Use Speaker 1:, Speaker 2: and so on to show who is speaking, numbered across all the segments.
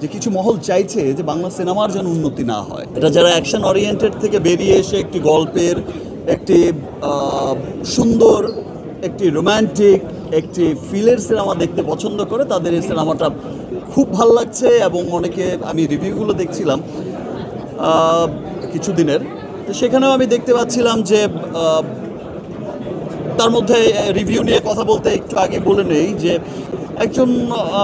Speaker 1: যে কিছু মহল চাইছে যে বাংলা সিনেমার যেন উন্নতি না হয়। এটা যারা অ্যাকশন ওরিয়েন্টেড থেকে বেরিয়ে এসে একটি গল্পের একটি সুন্দর একটি রোম্যান্টিক একটি ফিলের সিনেমা দেখতে পছন্দ করে, তাদের এই সিনেমাটা খুব ভাল লাগছে। এবং অনেকে, আমি রিভিউগুলো দেখছিলাম কিছুদিনের, তো সেখানেও আমি দেখতে পাচ্ছিলাম যে তার মধ্যে রিভিউ নিয়ে কথা বলতে একটু আগে বলে নেই যে একজন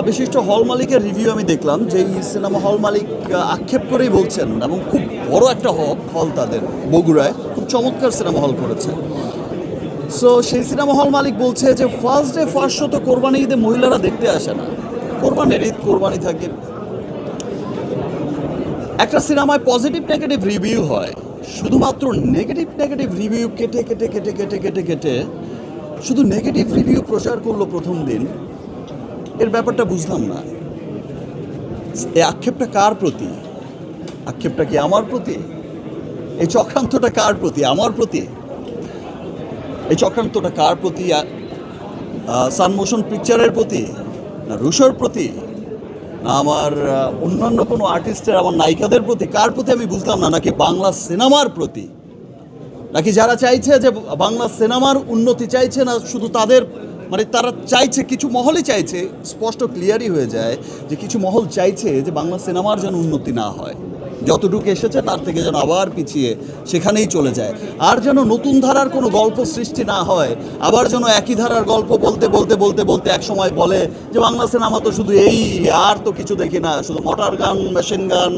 Speaker 1: বিশিষ্ট হল মালিকের রিভিউ আমি দেখলাম, যে এই সিনেমা হল মালিক আক্ষেপ করেই বলছেন, এবং খুব বড় একটা হল তাদের বগুড়ায়, খুব চমৎকার সিনেমা হল করেছে। সো সেই সিনেমা হল মালিক বলছে যে ফার্স্ট ডে ফার্স্ট শো তো কোরবানি ঈদে মহিলারা দেখতে আসে না, কোরবানির ঈদ কোরবানি থাকে। একটা সিনেমায় পজিটিভ নেগেটিভ রিভিউ হয়, শুধুমাত্র নেগেটিভ রিভিউ কেটে কেটে কেটে কেটে কেটে কেটে শুধু নেগেটিভ রিভিউ প্রচার করলো প্রথম দিন। এর ব্যাপারটা বুঝলাম না। এই আক্ষেপটা কার প্রতি? আক্ষেপটা কি আমার প্রতি? এই চক্রান্তটা কার প্রতি? আমার প্রতি? এই চক্রান্তটা কার প্রতি? সানমোশন পিকচারের প্রতি, না রুশোর প্রতি, না আমার অন্যান্য কোনো আর্টিস্টের, আমার নায়িকাদের প্রতি? কার প্রতি আমি বুঝলাম না। নাকি বাংলা সিনেমার প্রতি? নাকি যারা চাইছে যে বাংলা সিনেমার উন্নতি চাইছে না শুধু তাদের, মানে তারা চাইছে, কিছু মহলই চাইছে, স্পষ্ট ক্লিয়ারই হয়ে যায় যে কিছু মহল চাইছে যে বাংলা সিনেমার যেন উন্নতি না হয়, যতটুকু এসেছে তার থেকে যেন আবার পিছিয়ে সেখানেই চলে যায়, আর যেন নতুন ধারার কোনো গল্প সৃষ্টি না হয়, আবার যেন একই ধারার গল্প বলতে বলতে বলতে বলতে এক সময় বলে যে বাংলা সিনেমা তো শুধু এই, আর তো কিছু দেখি না, শুধু মোটর গান, মেশিন গান,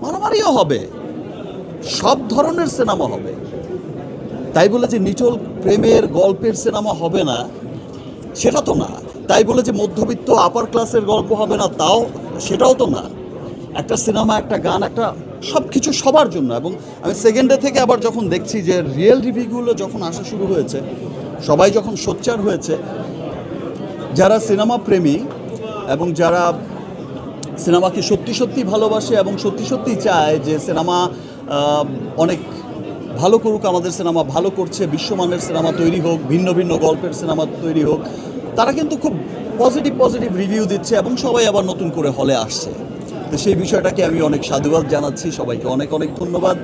Speaker 1: মারামারিও হবে, সব ধরনের সিনেমা হবে। তাই বলে যে নিটল প্রেমের গল্পের সিনেমা হবে না, সেটা তো না। তাই বলে যে মধ্যবিত্ত আপার ক্লাসের গল্প হবে না, সেটাও তো না। একটা সিনেমা, একটা গান, একটা সব কিছু সবার জন্য। এবং আমি সেকেন্ড ডে থেকে আবার যখন দেখছি যে রিয়েল রিভিউগুলো যখন আসা শুরু হয়েছে, সবাই যখন সোচ্চার হয়েছে, যারা সিনেমা প্রেমী এবং যারা সিনেমাকে সত্যি সত্যি ভালোবাসে এবং সত্যি সত্যি চায় যে সিনেমা অনেক ভালো করুক, আমাদের সিনেমা ভালো করছে, বিশ্বমানের সিনেমা তৈরি হোক, ভিন্ন ভিন্ন গল্পের সিনেমা তৈরি হোক, তারা কিন্তু খুব পজিটিভ রিভিউ দিচ্ছে এবং সবাই আবার নতুন করে হলে আসছে। তো সেই বিষয়টাকে আমি অনেক সাধুবাদ জানাচ্ছি, সবাইকে অনেক অনেক ধন্যবাদ।